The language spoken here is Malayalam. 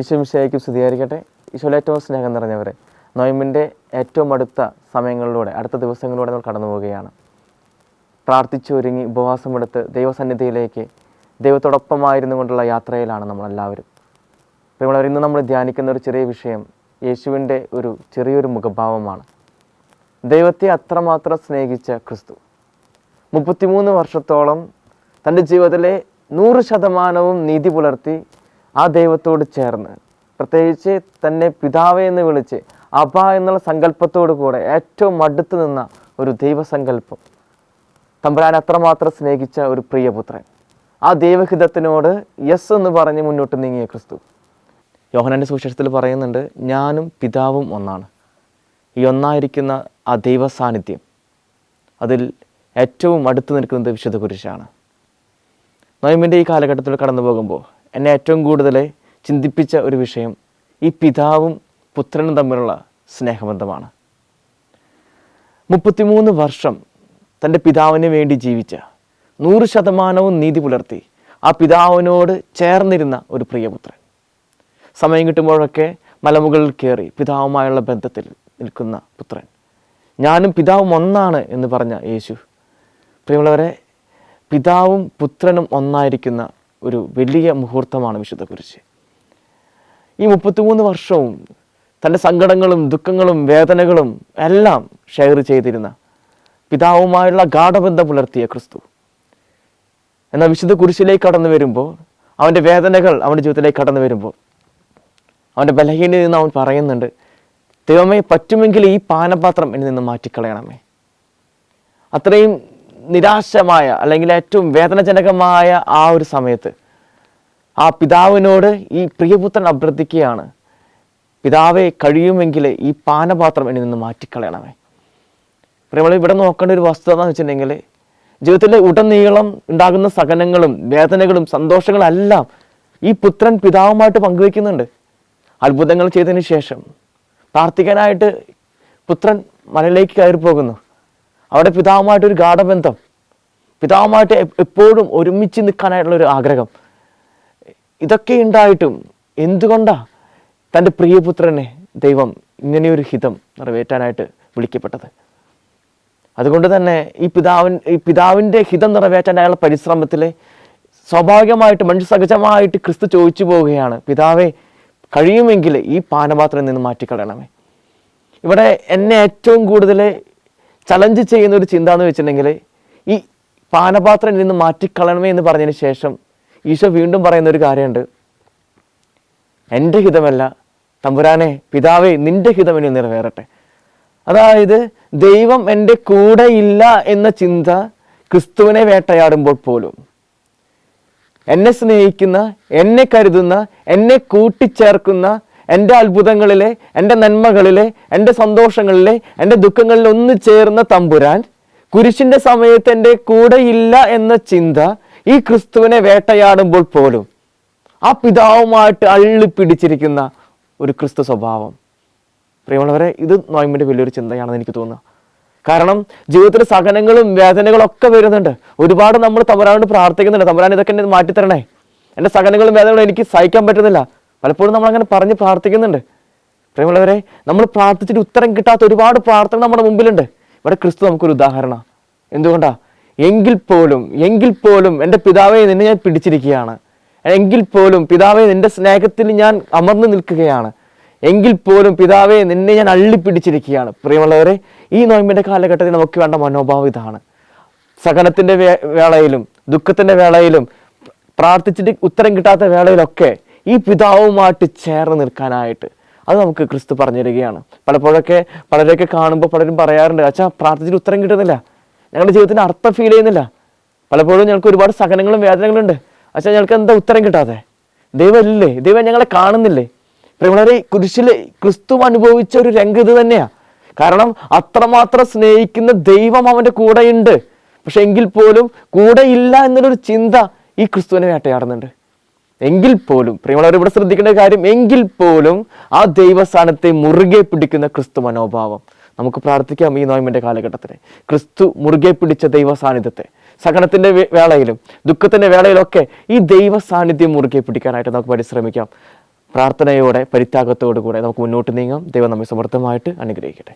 ഈശോ മിശിഹായ്ക്ക് സ്തുതിയായിരിക്കട്ടെ. ഈശോയിൽ ഏറ്റവും സ്നേഹം നിറഞ്ഞവരെ, നൊയമ്പിൻ്റെ ഏറ്റവും അടുത്ത സമയങ്ങളിലൂടെ, അടുത്ത ദിവസങ്ങളിലൂടെ നമ്മൾ കടന്നു പോവുകയാണ്. പ്രാർത്ഥിച്ചൊരുങ്ങി ഉപവാസമെടുത്ത് ദൈവസന്നിധിയിലേക്ക് ദൈവത്തോടൊപ്പമായിരുന്നു കൊണ്ടുള്ള യാത്രയിലാണ് നമ്മളെല്ലാവരും. അപ്പോൾ ഇന്ന് നമ്മൾ ധ്യാനിക്കുന്ന ഒരു ചെറിയ വിഷയം യേശുവിൻ്റെ ഒരു ചെറിയൊരു മുഖഭാവമാണ്. ദൈവത്തെ അത്രമാത്രം സ്നേഹിച്ച ക്രിസ്തു 33 വർഷത്തോളം തൻ്റെ ജീവിതത്തിലെ 100% നീതി പുലർത്തി ആ ദൈവത്തോട് ചേർന്ന്, പ്രത്യേകിച്ച് തന്നെ പിതാവേ എന്ന് വിളിച്ച് അപ്പ എന്നുള്ള സങ്കല്പത്തോടു കൂടെ ഏറ്റവും അടുത്ത് നിന്ന ഒരു ദൈവസങ്കല്പം, തമ്പുരാൻ അത്രമാത്രം സ്നേഹിച്ച ഒരു പ്രിയപുത്രൻ, ആ ദൈവഹിതത്തിനോട് യെസ് എന്ന് പറഞ്ഞ് മുന്നോട്ട് നീങ്ങിയ ക്രിസ്തു. യോഹന്നാൻ്റെ സുവിശേഷത്തിൽ പറയുന്നുണ്ട്, ഞാനും പിതാവും ഒന്നാണ്. ഈ ഒന്നായിരിക്കുന്ന ആ ദൈവ സാന്നിധ്യം, അതിൽ ഏറ്റവും അടുത്ത് നിൽക്കുന്നത് വിശുദ്ധ കുരിശാണ്. നൊയമ്പിൻ്റെ ഈ കാലഘട്ടത്തിൽ കടന്നു പോകുമ്പോൾ എന്നെ ഏറ്റവും കൂടുതൽ ചിന്തിപ്പിച്ച ഒരു വിഷയം ഈ പിതാവും പുത്രനും തമ്മിലുള്ള സ്നേഹബന്ധമാണ്. 33 വർഷം തൻ്റെ പിതാവിന് വേണ്ടി ജീവിച്ച, 100% നീതി പുലർത്തി ആ പിതാവിനോട് ചേർന്നിരുന്ന ഒരു പ്രിയപുത്രൻ. സമയം കിട്ടുമ്പോഴൊക്കെ മലമുകളിൽ കയറി പിതാവുമായുള്ള ബന്ധത്തിൽ നിൽക്കുന്ന പുത്രൻ. ഞാനും പിതാവും ഒന്നാണ് എന്ന് പറഞ്ഞ യേശു. പ്രിയമുള്ളവരെ, പിതാവും പുത്രനും ഒന്നായിരിക്കുന്ന ഒരു വലിയ മുഹൂർത്തമാണ് വിശുദ്ധ കുരിശ്. ഈ 33 വർഷവും തൻ്റെ സങ്കടങ്ങളും ദുഃഖങ്ങളും വേദനകളും എല്ലാം ഷെയർ ചെയ്തിരുന്ന, പിതാവുമായുള്ള ഗാഢബന്ധം പുലർത്തിയ ക്രിസ്തു. എന്നാൽ വിശുദ്ധ കുരിശിലേക്ക് കടന്നു വരുമ്പോൾ, അവൻ്റെ വേദനകൾ അവൻ്റെ ജീവിതത്തിലേക്ക് കടന്നു വരുമ്പോൾ, അവൻ്റെ ബലഹീനതയിൽ നിന്ന് അവൻ പറയുന്നുണ്ട്, ദൈവമേ, പറ്റുമെങ്കിൽ ഈ പാനപാത്രം എന്നിൽ നിന്ന് മാറ്റിക്കളയണമേ. അത്രയും നിരാശമായ, അല്ലെങ്കിൽ ഏറ്റവും വേദനജനകമായ ആ ഒരു സമയത്ത് ആ പിതാവിനോട് ഈ പ്രിയപുത്രൻ അഭ്യർത്ഥിക്കുകയാണ്, പിതാവെ, കഴിയുമെങ്കിൽ ഈ പാനപാത്രം എന്നിൽ നിന്ന് മാറ്റിക്കളയണമേ. നമ്മൾ ഇവിടെ നോക്കേണ്ട ഒരു വസ്തുത എന്ന് വെച്ചിട്ടുണ്ടെങ്കിൽ, ജീവിതത്തിലെ ഉടനീളം ഉണ്ടാകുന്ന സഹനങ്ങളും വേദനകളും സന്തോഷങ്ങളും എല്ലാം ഈ പുത്രൻ പിതാവുമായിട്ട് പങ്കുവെക്കുന്നുണ്ട്. അത്ഭുതങ്ങൾ ചെയ്തതിന് ശേഷം പ്രാർത്ഥിക്കാനായിട്ട് പുത്രൻ മലയിലേക്ക് കയറി പോകുന്നു. അവിടെ പിതാവുമായിട്ടൊരു ഗാഢബന്ധം, പിതാവുമായിട്ട് എപ്പോഴും ഒരുമിച്ച് നിൽക്കാനായിട്ടുള്ളൊരു ആഗ്രഹം, ഇതൊക്കെ ഉണ്ടായിട്ടും എന്തുകൊണ്ടാണ് തൻ്റെ പ്രിയപുത്രനെ ദൈവം ഇങ്ങനെയൊരു ഹിതം നിറവേറ്റാനായിട്ട് വിളിക്കപ്പെട്ടത്? അതുകൊണ്ട് തന്നെ ഈ പിതാവിൻ്റെ ഹിതം നിറവേറ്റാനായുള്ള പരിശ്രമത്തിൽ സ്വാഭാവികമായിട്ട്, മനുഷ്യസഹജമായിട്ട് ക്രിസ്തു ചോദിച്ചു പോവുകയാണ്, പിതാവെ, കഴിയുമെങ്കിൽ ഈ പാനപാത്രം നിന്ന് മാറ്റിക്കളയണമേ. ഇവിടെ എന്നെ ഏറ്റവും കൂടുതൽ ചലഞ്ച് ചെയ്യുന്ന ഒരു ചിന്ത എന്ന് വെച്ചിട്ടുണ്ടെങ്കിൽ, ഈ പാനപാത്രം നിന്ന് മാറ്റിക്കളയണമേ എന്ന് പറഞ്ഞതിന് ശേഷം ഈശോ വീണ്ടും പറയുന്ന ഒരു കാര്യമുണ്ട്, എൻ്റെ ഹിതമല്ല തമ്പുരാനെ, പിതാവേ, നിൻ്റെ ഹിതം എന്നിൽ നിറവേറട്ടെ. അതായത് ദൈവം എൻ്റെ കൂടെ ഇല്ല എന്ന ചിന്ത ക്രിസ്തുവിനെ വേട്ടയാടുമ്പോൾ പോലും, എന്നെ സ്നേഹിക്കുന്ന, എന്നെ കരുതുന്ന, എന്നെ കൂട്ടിച്ചേർക്കുന്ന, എൻ്റെ അത്ഭുതങ്ങളിലെ, എൻ്റെ നന്മകളിലെ, എൻ്റെ സന്തോഷങ്ങളിലെ, എൻ്റെ ദുഃഖങ്ങളിൽ ഒന്ന് ചേർന്ന തമ്പുരാൻ കുരിശിൻ്റെ സമയത്ത് എൻ്റെ കൂടെ ഇല്ല എന്ന ചിന്ത ഈ ക്രിസ്തുവിനെ വേട്ടയാടുമ്പോൾ പോലും ആ പിതാവുമായിട്ട് അള്ളിപ്പിടിച്ചിരിക്കുന്ന ഒരു ക്രിസ്തു സ്വഭാവം. പ്രിയമുള്ളവരെ, ഇത് നൊയമ്പിൻ്റെ വലിയൊരു ചിന്തയാണെന്ന് എനിക്ക് തോന്നുന്നത്. കാരണം ജീവിതത്തിൽ സഹനങ്ങളും വേദനകളും ഒക്കെ വരുന്നുണ്ട്. ഒരുപാട് നമ്മൾ തമ്പുരാനോട് പ്രാർത്ഥിക്കുന്നുണ്ട്, തമ്പുരാൻ ഇതൊക്കെ എന്നെ മാറ്റിത്തരണേ, എൻ്റെ സഹനങ്ങളും വേദനകളും എനിക്ക് സഹിക്കാൻ പറ്റുന്നില്ല. പലപ്പോഴും നമ്മളങ്ങനെ പറഞ്ഞ് പ്രാർത്ഥിക്കുന്നുണ്ട്. പ്രിയമുള്ളവരെ, നമ്മൾ പ്രാർത്ഥിച്ചിട്ട് ഉത്തരം കിട്ടാത്ത ഒരുപാട് പ്രാർത്ഥന നമ്മുടെ മുമ്പിലുണ്ട്. ഇവിടെ ക്രിസ്തു നമുക്കൊരു ഉദാഹരണം. എന്തുകൊണ്ടാ? എങ്കിൽ പോലും എൻ്റെ പിതാവെ, നിന്നെ ഞാൻ പിടിച്ചിരിക്കുകയാണ്. എങ്കിൽ പോലും പിതാവെ, നിന്റെ സ്നേഹത്തിൽ ഞാൻ അമർന്നു നിൽക്കുകയാണ്. എങ്കിൽ പോലും പിതാവെ, നിന്നെ ഞാൻ അള്ളിപ്പിടിച്ചിരിക്കുകയാണ്. പ്രിയമുള്ളവരെ, ഈ നൊയമ്പിൻ്റെ കാലഘട്ടത്തിൽ നമുക്ക് വേണ്ട മനോഭാവം ഇതാണ്. സഹനത്തിൻ്റെ വേളയിലും ദുഃഖത്തിൻ്റെ വേളയിലും പ്രാർത്ഥിച്ചിട്ട് ഉത്തരം കിട്ടാത്ത വേളയിലൊക്കെ ഈ പിതാവുമായിട്ട് ചേർന്ന് നിൽക്കാനായിട്ട് അത് നമുക്ക് ക്രിസ്തു പറഞ്ഞു തരികയാണ്. പലരെയൊക്കെ കാണുമ്പോൾ പലരും പറയാറുണ്ട്, അച്ഛാ, പ്രാർത്ഥിച്ചിട്ട് ഉത്തരം കിട്ടുന്നില്ല, ഞങ്ങളുടെ ജീവിതത്തിന് അർത്ഥം ഫീൽ ചെയ്യുന്നില്ല. പലപ്പോഴും ഞങ്ങൾക്ക് ഒരുപാട് സഹനങ്ങളും വേദനകളുണ്ട്, അച്ഛാ, ഞങ്ങൾക്ക് എന്താ ഉത്തരം കിട്ടാതെ? ദൈവം ഇല്ലേ? ദൈവം ഞങ്ങളെ കാണുന്നില്ലേ? പ്രിയമുള്ളവരെ, കുരിശിൽ ക്രിസ്തു അനുഭവിച്ച ഒരു രംഗം ഇത് തന്നെയാണ്. കാരണം അത്രമാത്രം സ്നേഹിക്കുന്ന ദൈവം അവൻ്റെ കൂടെയുണ്ട്. പക്ഷെ എങ്കിൽ പോലും കൂടെ ഇല്ല എന്നുള്ളൊരു ചിന്ത ഈ ക്രിസ്തുവിനെ വേട്ടയാടുന്നുണ്ട്. എങ്കിൽ പോലും പ്രിയമുള്ളവർ, ഇവിടെ ശ്രദ്ധിക്കേണ്ട കാര്യം, എങ്കിൽ പോലും ആ ദൈവസ്ഥാനത്തെ മുറുകെ പിടിക്കുന്ന ക്രിസ്തു മനോഭാവം നമുക്ക് പ്രാർത്ഥിക്കാം. ഈ നൊയമ്പിൻ്റെ കാലഘട്ടത്തിൽ ക്രിസ്തു മുറുകെ പിടിച്ച ദൈവ സാന്നിധ്യത്തെ, സഹനത്തിൻ്റെ വേളയിലും ദുഃഖത്തിൻ്റെ വേളയിലൊക്കെ ഈ ദൈവ സാന്നിധ്യം മുറുകെ പിടിക്കാനായിട്ട് നമുക്ക് പരിശ്രമിക്കാം. പ്രാർത്ഥനയോടെ പരിത്യാഗത്തോടു കൂടെ നമുക്ക് മുന്നോട്ട് നീങ്ങാം. ദൈവം നമ്മെ സമൃദ്ധമായിട്ട് അനുഗ്രഹിക്കട്ടെ.